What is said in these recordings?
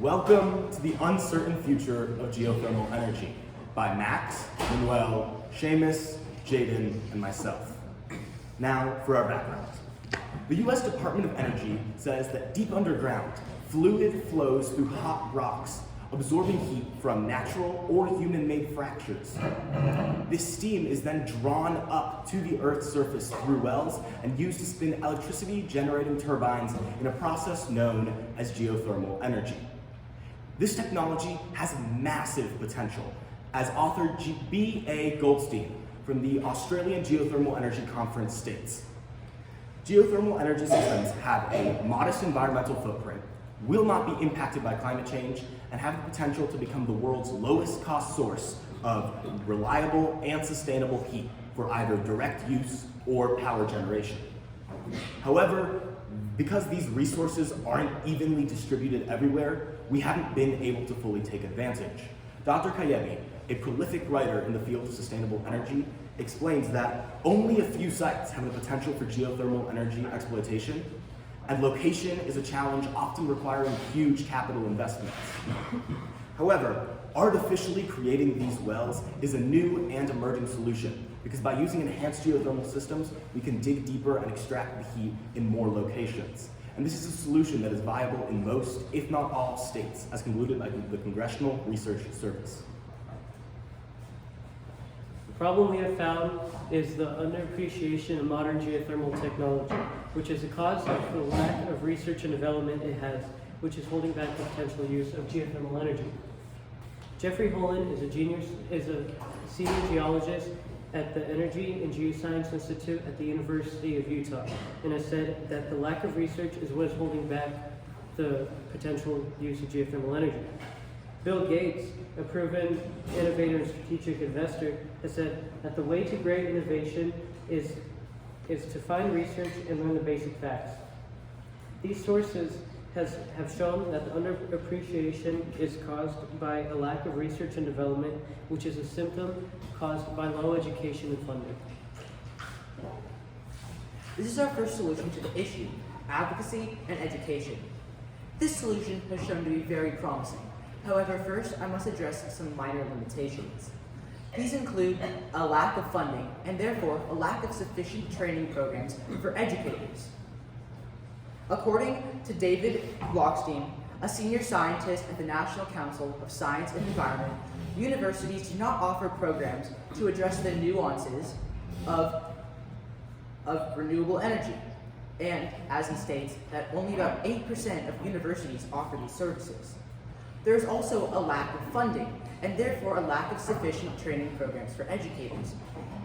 Welcome to the uncertain future of geothermal energy by Max, Manuel, Seamus, Jaden, and myself. Now for our background. The US Department of Energy says that deep underground, fluid flows through hot rocks, absorbing heat from natural or human-made fractures. This steam is then drawn up to the Earth's surface through wells and used to spin electricity-generating turbines in a process known as geothermal energy. This technology has massive potential, as author B.A. Goldstein from the Australian Geothermal Energy Conference states. Geothermal energy systems have a modest environmental footprint, will not be impacted by climate change, and have the potential to become the world's lowest cost source of reliable and sustainable heat for either direct use or power generation. However, because these resources aren't evenly distributed everywhere, we haven't been able to fully take advantage. Dr. Kayebi, a prolific writer in the field of sustainable energy, explains that only a few sites have the potential for geothermal energy exploitation, and location is a challenge often requiring huge capital investments. However, artificially creating these wells is a new and emerging solution, because by using enhanced geothermal systems, we can dig deeper and extract the heat in more locations. And this is a solution that is viable in most, if not all, states, as concluded by the Congressional Research Service. The problem we have found is the underappreciation of modern geothermal technology, which is a cause of the lack of research and development it has, which is holding back the potential use of geothermal energy. Jeffrey Holland is a senior geologist at the Energy and Geoscience Institute at the University of Utah, and has said that the lack of research is what is holding back the potential use of geothermal energy. Bill Gates, a proven innovator and strategic investor, has said that the way to great innovation is to find research and learn the basic facts. These sources have shown that the underappreciation is caused by a lack of research and development, which is a symptom caused by low education and funding. This is our first solution to the issue: advocacy and education. This solution has shown to be very promising. However, first I must address some minor limitations. These include a lack of funding and therefore a lack of sufficient training programs for educators. According to David Blockstein, a senior scientist at the National Council of Science and Environment, universities do not offer programs to address the nuances of renewable energy. And, as he states, that only about 8% of universities offer these services. There is also a lack of funding, and therefore a lack of sufficient training programs for educators.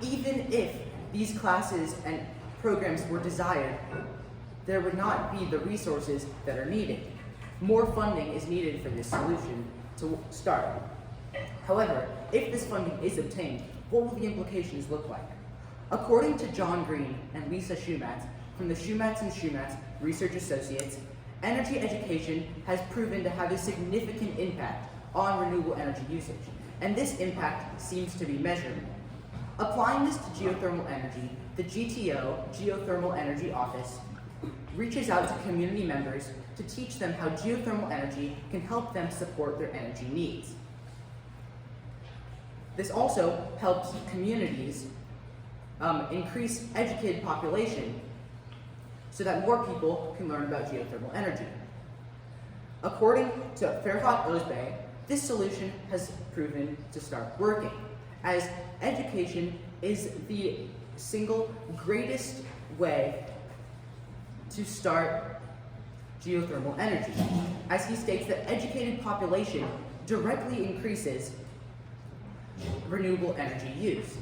Even if these classes and programs were desired, there would not be the resources that are needed. More funding is needed for this solution to start. However, if this funding is obtained, what will the implications look like? According to John Green and Lisa Shumatz from the Shumatz & Shumatz Research Associates, energy education has proven to have a significant impact on renewable energy usage, and this impact seems to be measurable. Applying this to geothermal energy, the GTO, Geothermal Energy Office, reaches out to community members to teach them how geothermal energy can help them support their energy needs. This also helps communities increase educated population so that more people can learn about geothermal energy. According to Farhad Ozbey, this solution has proven to start working, as education is the single greatest way to start geothermal energy, as he states that educated population directly increases renewable energy use.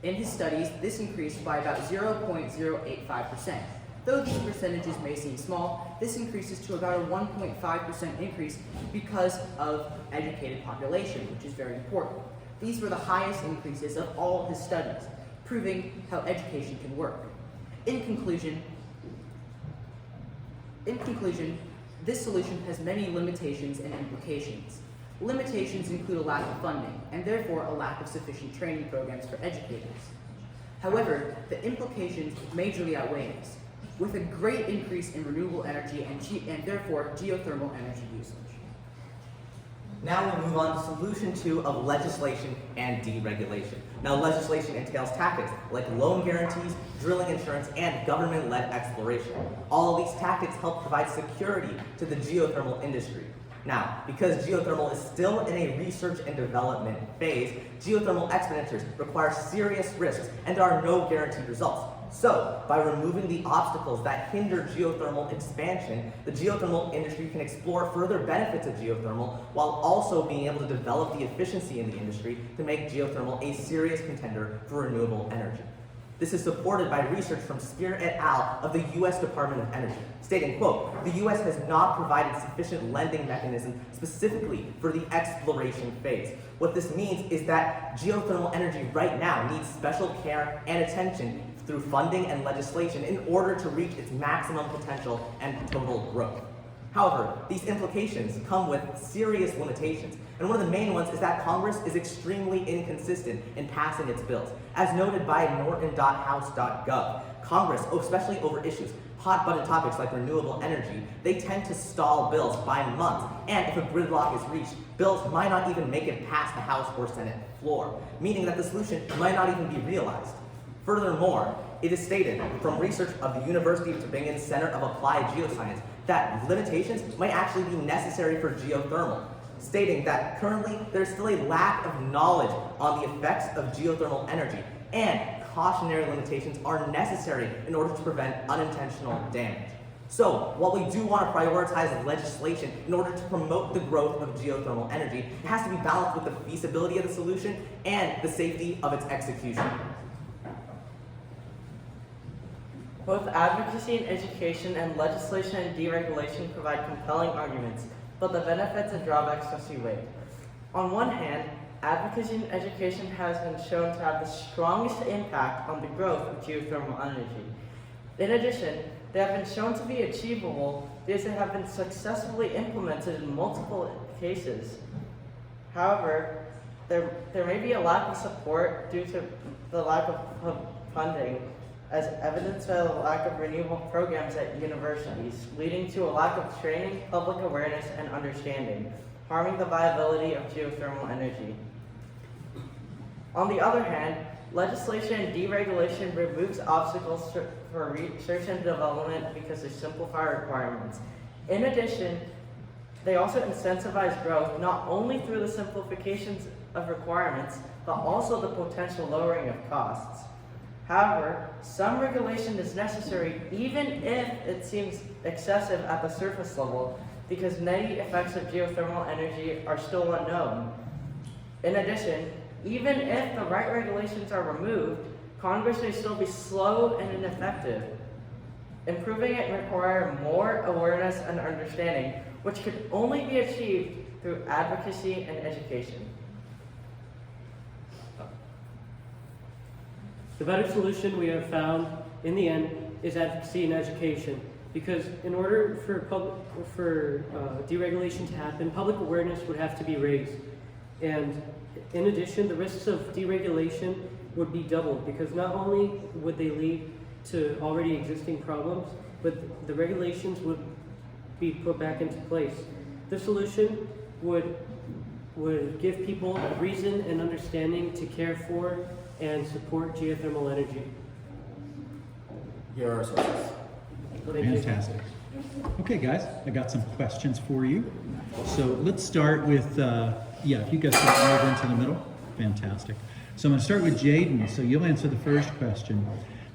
In his studies, this increased by about 0.085%. Though these percentages may seem small, this increases to about a 1.5% increase because of educated population, which is very important. These were the highest increases of all his studies, proving how education can work. In conclusion, this solution has many limitations and implications. Limitations include a lack of funding, and therefore a lack of sufficient training programs for educators. However, the implications majorly outweigh this, with a great increase in renewable energy and therefore geothermal energy usage. Now we move on to solution 2 of legislation and deregulation. Now legislation entails tactics like loan guarantees, drilling insurance, and government-led exploration. All of these tactics help provide security to the geothermal industry. Now, because geothermal is still in a research and development phase, geothermal expenditures require serious risks and there are no guaranteed results. So, by removing the obstacles that hinder geothermal expansion, the geothermal industry can explore further benefits of geothermal while also being able to develop the efficiency in the industry to make geothermal a serious contender for renewable energy. This is supported by research from Spear et al. Of the U.S. Department of Energy, stating, quote, "The U.S. has not provided sufficient lending mechanism specifically for the exploration phase. What this means is that geothermal energy right now needs special care and attention through funding and legislation in order to reach its maximum potential and total growth." However, these implications come with serious limitations, and one of the main ones is that Congress is extremely inconsistent in passing its bills. As noted by norton.house.gov, Congress, especially over issues, hot-button topics like renewable energy, they tend to stall bills by months, and if a gridlock is reached, bills might not even make it past the House or Senate floor, meaning that the solution might not even be realized. Furthermore, it is stated from research of the University of Tübingen Center of Applied Geoscience that limitations might actually be necessary for geothermal, stating that currently there's still a lack of knowledge on the effects of geothermal energy, and cautionary limitations are necessary in order to prevent unintentional damage. So, while we do want to prioritize legislation in order to promote the growth of geothermal energy, it has to be balanced with the feasibility of the solution and the safety of its execution. Both advocacy and education and legislation and deregulation provide compelling arguments, but the benefits and drawbacks must be weighed. On one hand, advocacy and education has been shown to have the strongest impact on the growth of geothermal energy. In addition, they have been shown to be achievable because they have been successfully implemented in multiple cases. However, there may be a lack of support due to the lack of funding, as evidenced by the lack of renewable programs at universities, leading to a lack of training, public awareness, and understanding, harming the viability of geothermal energy. On the other hand, legislation and deregulation removes obstacles for research and development because they simplify requirements. In addition, they also incentivize growth not only through the simplifications of requirements, but also the potential lowering of costs. However, some regulation is necessary even if it seems excessive at the surface level, because many effects of geothermal energy are still unknown. In addition, even if the right regulations are removed, Congress may still be slow and ineffective. Improving it requires more awareness and understanding, which could only be achieved through advocacy and education. The better solution we have found in the end is advocacy and education, because in order for deregulation to happen, public awareness would have to be raised. And in addition, the risks of deregulation would be doubled, because not only would they lead to already existing problems, but the regulations would be put back into place. The solution would give people a reason and understanding to care for and support geothermal energy. Here are our sources. Fantastic. Okay, guys, I got some questions for you. So let's start with, if you guys can move into the middle. Fantastic. So I'm going to start with Jaden. So you'll answer the first question.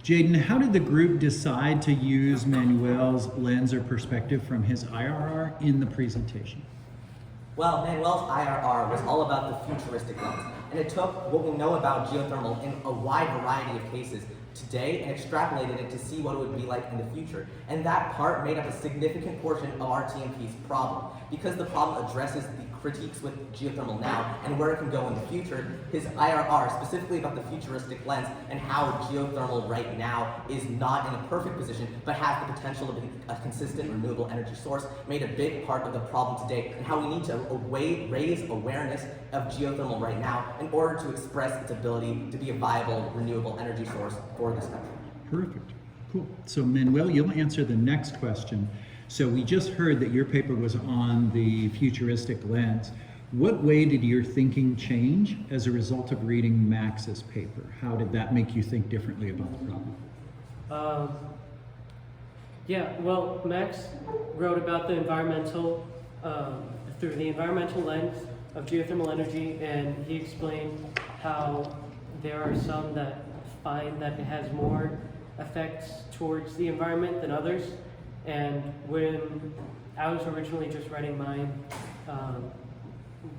Jaden, how did the group decide to use Manuel's lens or perspective from his IRR in the presentation? Well, Manuel's IRR was all about the futuristic lens, and it took what we know about geothermal in a wide variety of cases today and extrapolated it to see what it would be like in the future. And that part made up a significant portion of our TMP's problem. Because the problem addresses the critiques with geothermal now and where it can go in the future, his IRR, specifically about the futuristic lens and how geothermal right now is not in a perfect position, but has the potential to be a consistent renewable energy source, made a big part of the problem today, and how we need to raise awareness of geothermal right now in order to express its ability to be a viable renewable energy source for this country. Perfect. Cool. So Manuel, you'll answer the next question. So we just heard that your paper was on the futuristic lens. What way did your thinking change as a result of reading Max's paper? How did that make you think differently about the problem? Yeah, well, Max wrote about the environmental, through the environmental lens of geothermal energy, and he explained how there are some that find that it has more effects towards the environment than others. And when I was originally just writing mine,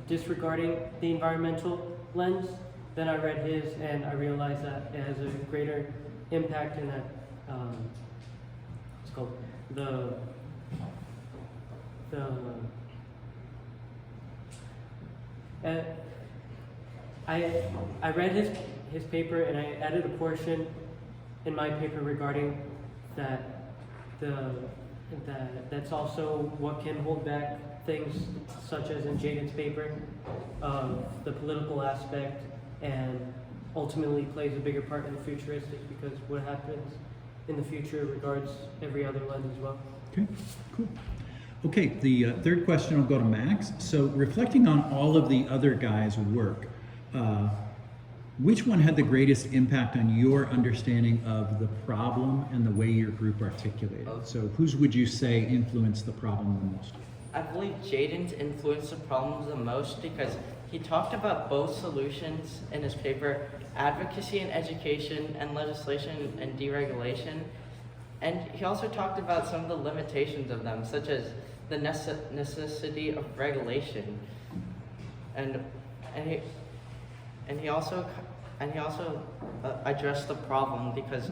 disregarding the environmental lens, then I read his and I realized that it has a greater impact in that, what's it called, I read his paper and I added a portion in my paper regarding that's also what can hold back things such as in Jaden's paper, the political aspect, and ultimately plays a bigger part in the futuristic, because what happens in the future regards every other lens as well. Okay, cool. Okay, the third question will go to Max. So reflecting on all of the other guys' work, which one had the greatest impact on your understanding of the problem and the way your group articulated? So whose would you say influenced the problem the most? I believe Jaden's influenced the problem the most because he talked about both solutions in his paper, advocacy and education and legislation and deregulation. And he also talked about some of the limitations of them, such as the necessity of regulation. And he also addressed the problem because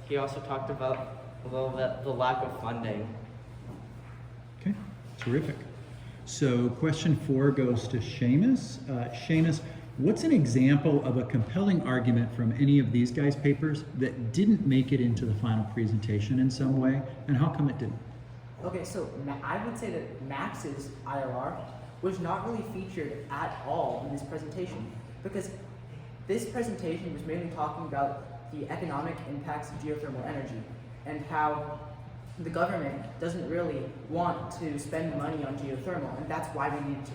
he also talked about a little bit the lack of funding. Okay, terrific. So question 4 goes to Seamus. Seamus, what's an example of a compelling argument from any of these guys' papers that didn't make it into the final presentation in some way, and how come it didn't? Okay, so I would say that Max's IRR was not really featured at all in this presentation, because this presentation was mainly talking about the economic impacts of geothermal energy and how the government doesn't really want to spend money on geothermal, and that's why we needed to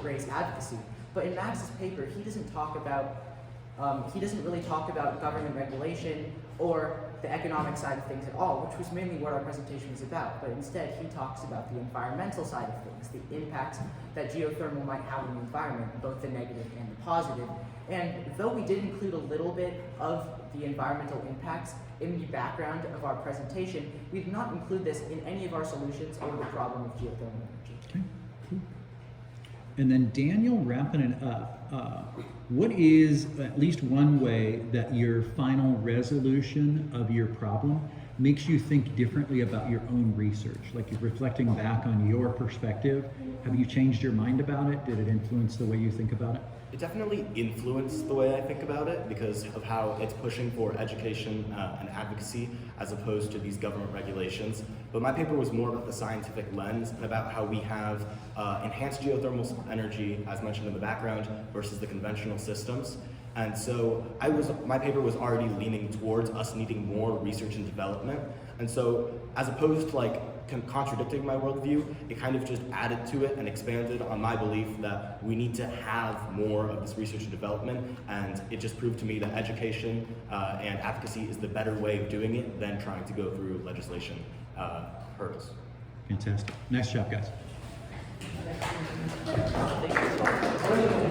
raise advocacy. But in Max's paper, he doesn't really talk about government regulation or the economic side of things at all, which was mainly what our presentation was about. But instead, he talks about the environmental side of things, the impacts that geothermal might have on the environment, both the negative and the positive. And though we did include a little bit of the environmental impacts in the background of our presentation, we did not include this in any of our solutions or the problem of geothermal energy. Okay, cool. And then Daniel, wrapping it up, what is at least one way that your final resolution of your problem makes you think differently about your own research? Like, you're reflecting back on your perspective, have you changed your mind about it? Did it influence the way you think about it? It definitely influenced the way I think about it because of how it's pushing for education and advocacy as opposed to these government regulations. But my paper was more about the scientific lens and about how we have enhanced geothermal energy, as mentioned in the background, versus the conventional systems. And so my paper was already leaning towards us needing more research and development. And so as opposed to contradicting my worldview, it kind of just added to it and expanded on my belief that we need to have more of this research and development, and it just proved to me that education and advocacy is the better way of doing it than trying to go through legislation hurdles. Fantastic. Nice job, guys. Thank you so much.